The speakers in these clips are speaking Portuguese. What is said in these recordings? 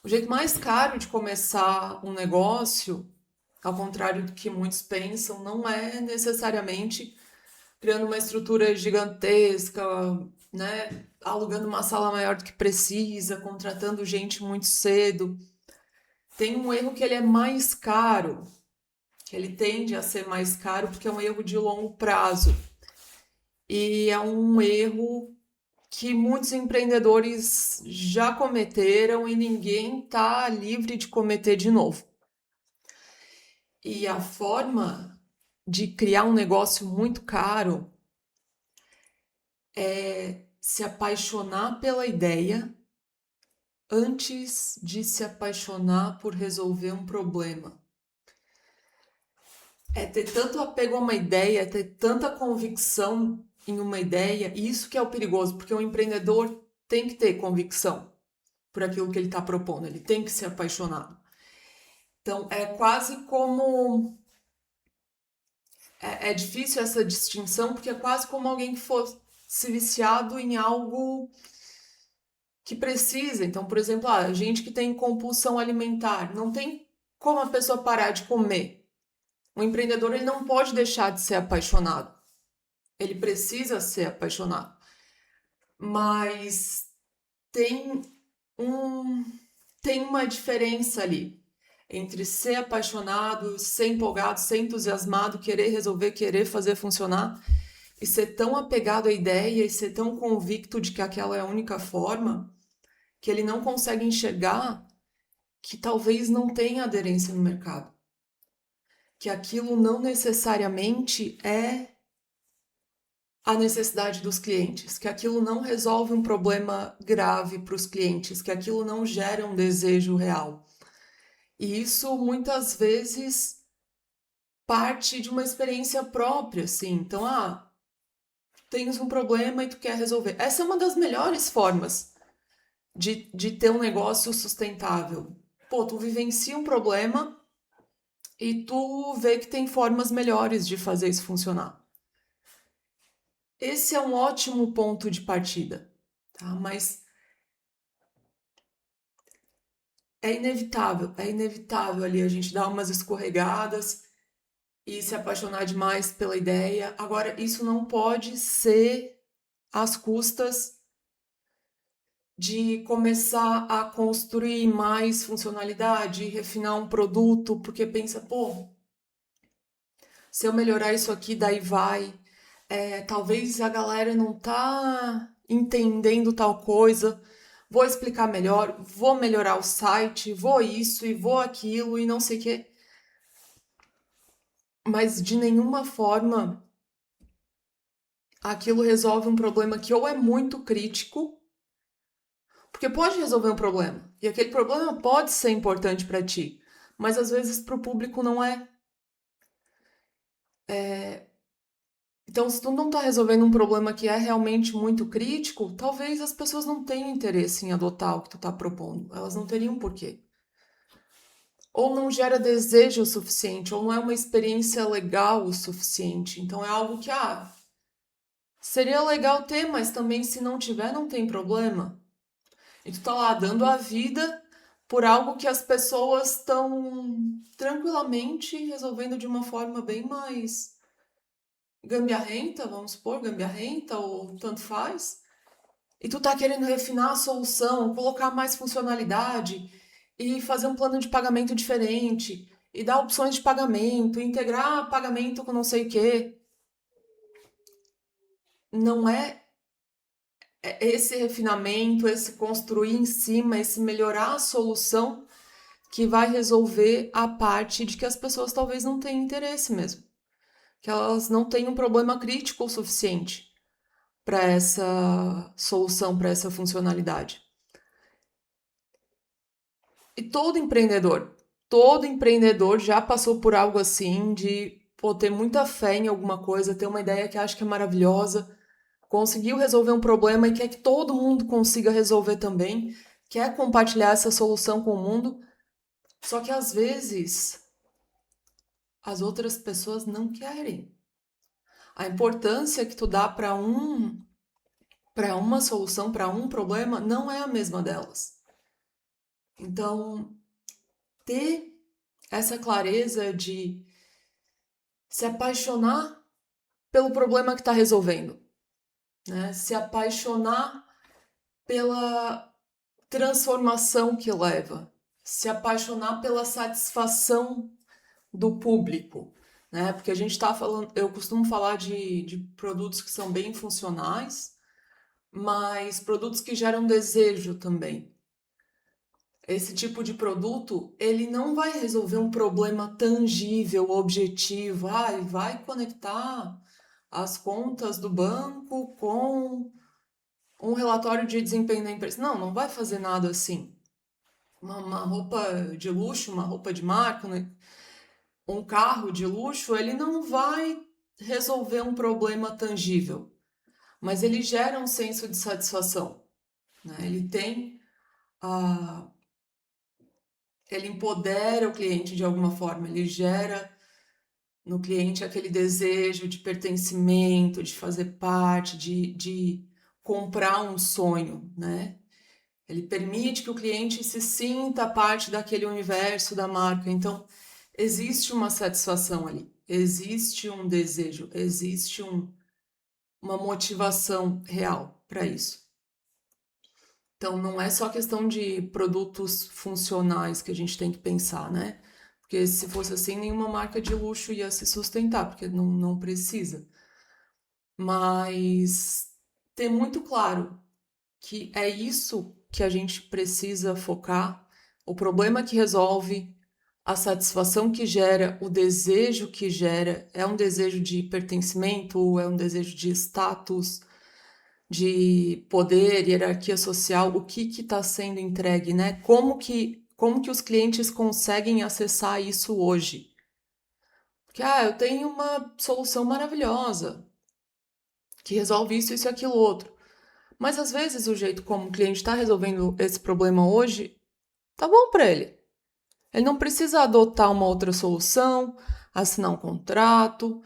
O jeito mais caro de começar um negócio, ao contrário do que muitos pensam, não é necessariamente criando uma estrutura gigantesca, né? Alugando uma sala maior do que precisa, contratando gente muito cedo. Tem um erro que ele é mais caro, que ele tende a ser mais caro porque é um erro de longo prazo. E é um erro que muitos empreendedores já cometeram e ninguém está livre de cometer de novo. E a forma de criar um negócio muito caro é se apaixonar pela ideia antes de se apaixonar por resolver um problema. É ter tanto apego a uma ideia, é ter tanta convicção em uma ideia, e isso que é o perigoso, porque o empreendedor tem que ter convicção por aquilo que ele está propondo, ele tem que ser apaixonado. Então, é quase como. É difícil essa distinção, porque é quase como alguém que fosse viciado em algo que precisa. Então, por exemplo, gente que tem compulsão alimentar, não tem como a pessoa parar de comer. O empreendedor ele não pode deixar de ser apaixonado. Ele precisa ser apaixonado. Mas tem um tem uma diferença ali entre ser apaixonado, ser empolgado, ser entusiasmado, querer resolver, querer fazer funcionar e ser tão apegado à ideia e ser tão convicto de que aquela é a única forma que ele não consegue enxergar que talvez não tenha aderência no mercado, que aquilo não necessariamente é a necessidade dos clientes, que aquilo não resolve um problema grave para os clientes, que aquilo não gera um desejo real. E isso muitas vezes parte de uma experiência própria, assim. Então, tens um problema e tu quer resolver. Essa é uma das melhores formas de ter um negócio sustentável. Pô, tu vivencia um problema e tu vê que tem formas melhores de fazer isso funcionar. Esse é um ótimo ponto de partida, tá? Mas é inevitável ali a gente dar umas escorregadas e se apaixonar demais pela ideia. Agora, isso não pode ser às custas de começar a construir mais funcionalidade, refinar um produto, porque pensa, pô, se eu melhorar isso aqui, daí vai. Talvez a galera não tá entendendo tal coisa. Vou explicar melhor, vou melhorar o site, vou isso e vou aquilo e não sei o quê. Mas de nenhuma forma aquilo resolve um problema que ou é muito crítico, porque pode resolver um problema, e aquele problema pode ser importante para ti, mas às vezes para o público não é. Então, se tu não está resolvendo um problema que é realmente muito crítico, talvez as pessoas não tenham interesse em adotar o que tu está propondo. Elas não teriam porquê. Ou não gera desejo o suficiente, ou não é uma experiência legal o suficiente. Então é algo que, seria legal ter, mas também se não tiver, não tem problema. E tu tá lá dando a vida por algo que as pessoas estão tranquilamente resolvendo de uma forma bem mais gambiarrenta, vamos supor, gambiarrenta ou tanto faz. E tu tá querendo refinar a solução, colocar mais funcionalidade e fazer um plano de pagamento diferente e dar opções de pagamento, integrar pagamento com não sei o quê. Não é esse refinamento, esse construir em cima, esse melhorar a solução que vai resolver a parte de que as pessoas talvez não tenham interesse mesmo, que elas não têm um problema crítico o suficiente para essa solução, para essa funcionalidade. E todo empreendedor já passou por algo assim de ter muita fé em alguma coisa, ter uma ideia que acha que é maravilhosa, conseguiu resolver um problema e quer que todo mundo consiga resolver também, quer compartilhar essa solução com o mundo, só que às vezes as outras pessoas não querem. A importância que tu dá para uma solução, para um problema, não é a mesma delas. Então, ter essa clareza de se apaixonar pelo problema que está resolvendo, né? Se apaixonar pela transformação que leva, se apaixonar pela satisfação do público, né? Porque a gente está falando, eu costumo falar de produtos que são bem funcionais, mas produtos que geram desejo também. Esse tipo de produto, ele não vai resolver um problema tangível, objetivo. Ah, ele vai conectar as contas do banco com um relatório de desempenho da empresa. Não, não vai fazer nada assim. Uma roupa de luxo, uma roupa de marca, né? Um carro de luxo, ele não vai resolver um problema tangível, mas ele gera um senso de satisfação, né? Ele tem a ele empodera o cliente de alguma forma, ele gera no cliente aquele desejo de pertencimento, de fazer parte, de comprar um sonho, né? Ele permite que o cliente se sinta parte daquele universo da marca. Então, existe uma satisfação ali, existe um desejo, existe uma motivação real para isso. Então, não é só questão de produtos funcionais que a gente tem que pensar, né? Porque se fosse assim, nenhuma marca de luxo ia se sustentar, porque não precisa. Mas ter muito claro que é isso que a gente precisa focar, o problema que resolve, a satisfação que gera, o desejo que gera, é um desejo de pertencimento, é um desejo de status, de poder, hierarquia social, o que está sendo entregue, né? Como que os clientes conseguem acessar isso hoje? Porque, eu tenho uma solução maravilhosa que resolve isso, isso e aquilo outro. Mas às vezes o jeito como o cliente está resolvendo esse problema hoje tá bom para ele. Ele não precisa adotar uma outra solução, assinar um contrato,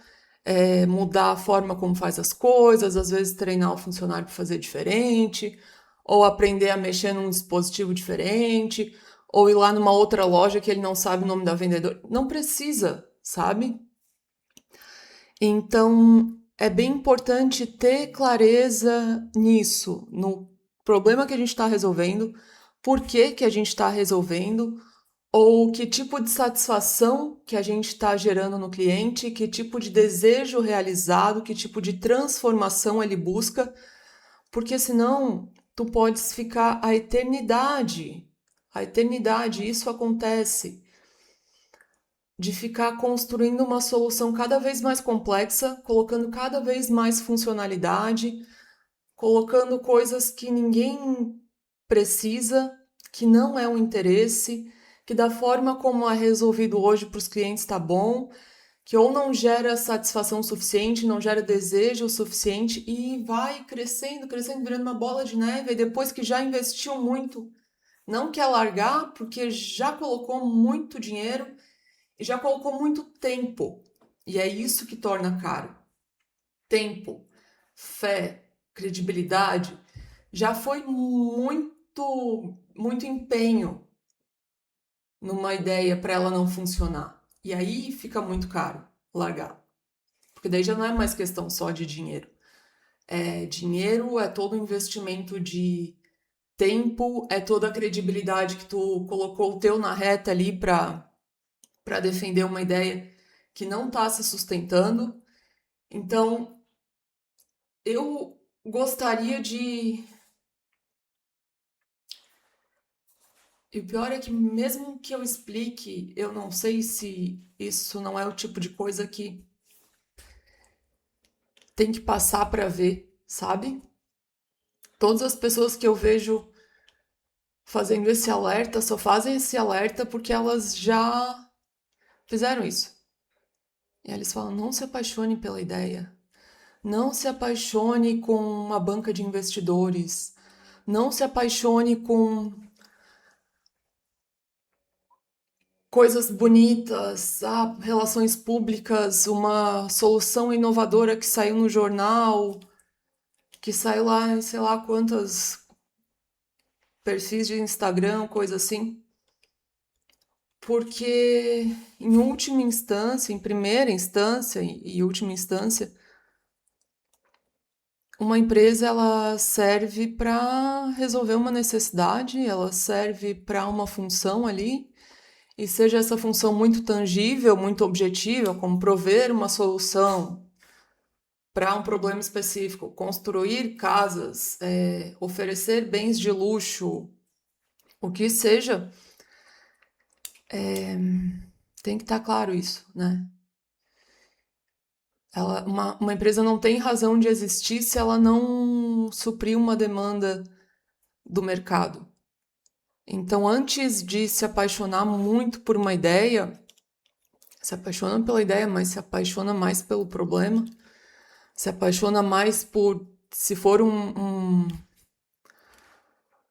mudar a forma como faz as coisas, às vezes treinar o funcionário para fazer diferente, ou aprender a mexer num dispositivo diferente, ou ir lá numa outra loja que ele não sabe o nome da vendedora. Não precisa, sabe? Então, é bem importante ter clareza nisso, no problema que a gente está resolvendo, por que que a gente está resolvendo, ou que tipo de satisfação que a gente está gerando no cliente, que tipo de desejo realizado, que tipo de transformação ele busca, porque senão tu podes ficar a eternidade, isso acontece de ficar construindo uma solução cada vez mais complexa, colocando cada vez mais funcionalidade, colocando coisas que ninguém precisa, que não é um interesse, que da forma como é resolvido hoje para os clientes está bom, que ou não gera satisfação suficiente, não gera desejo suficiente e vai crescendo, crescendo, virando uma bola de neve, e depois que já investiu muito, não quer largar porque já colocou muito dinheiro e já colocou muito tempo. E é isso que torna caro. Tempo, fé, credibilidade. Já foi muito empenho numa ideia para ela não funcionar. E aí fica muito caro largar. Porque daí já não é mais questão só de dinheiro. É dinheiro, é todo o investimento de tempo, é toda a credibilidade que tu colocou o teu na reta ali para defender uma ideia que não está se sustentando. Então, eu gostaria de. E o pior é que, mesmo que eu explique, eu não sei se isso não é o tipo de coisa que tem que passar para ver, sabe? Todas as pessoas que eu vejo fazendo esse alerta só fazem esse alerta porque elas já fizeram isso. E eles falam: não se apaixone pela ideia. Não se apaixone com uma banca de investidores. Não se apaixone com coisas bonitas, relações públicas, uma solução inovadora que saiu no jornal, que saiu lá em sei lá quantas perfis de Instagram, coisa assim. Porque, em última instância, em primeira instância e última instância, uma empresa ela serve para resolver uma necessidade, ela serve para uma função ali, e seja essa função muito tangível, muito objetiva, como prover uma solução para um problema específico, construir casas, oferecer bens de luxo, o que seja, tem que estar claro isso, né? Uma empresa não tem razão de existir se ela não suprir uma demanda do mercado. Então, antes de se apaixonar muito por uma ideia, se apaixona pela ideia, mas se apaixona mais pelo problema, se apaixona mais por, se for um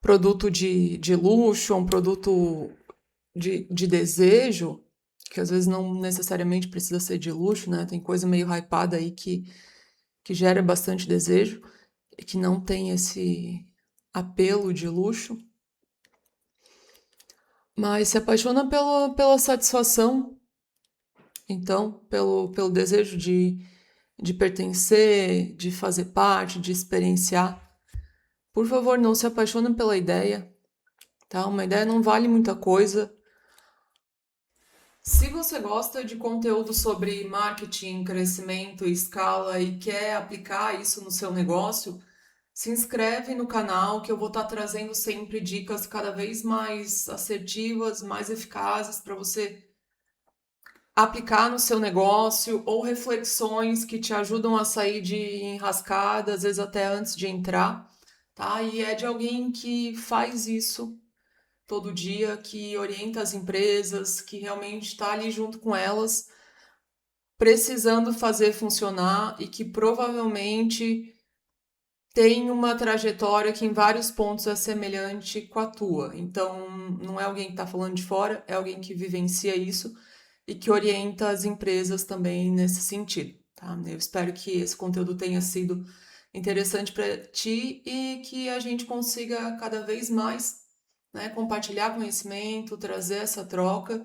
produto de luxo, um produto de desejo, que às vezes não necessariamente precisa ser de luxo, né? Tem coisa meio hypada aí que gera bastante desejo e que não tem esse apelo de luxo, mas se apaixona pela satisfação, então, pelo desejo de pertencer, de fazer parte, de experienciar. Por favor, não se apaixone pela ideia, tá? Uma ideia não vale muita coisa. Se você gosta de conteúdo sobre marketing, crescimento, escala e quer aplicar isso no seu negócio, se inscreve no canal que eu vou estar trazendo sempre dicas cada vez mais assertivas, mais eficazes para você aplicar no seu negócio ou reflexões que te ajudam a sair de enrascada, às vezes até antes de entrar, tá? E é de alguém que faz isso todo dia, que orienta as empresas, que realmente está ali junto com elas, precisando fazer funcionar e que provavelmente tem uma trajetória que em vários pontos é semelhante com a tua. Então, não é alguém que está falando de fora, é alguém que vivencia isso e que orienta as empresas também nesse sentido, tá? Eu espero que esse conteúdo tenha sido interessante para ti e que a gente consiga cada vez mais, né, compartilhar conhecimento, trazer essa troca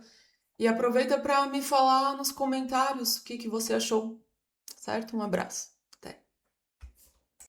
e aproveita para me falar nos comentários o que você achou, certo? Um abraço.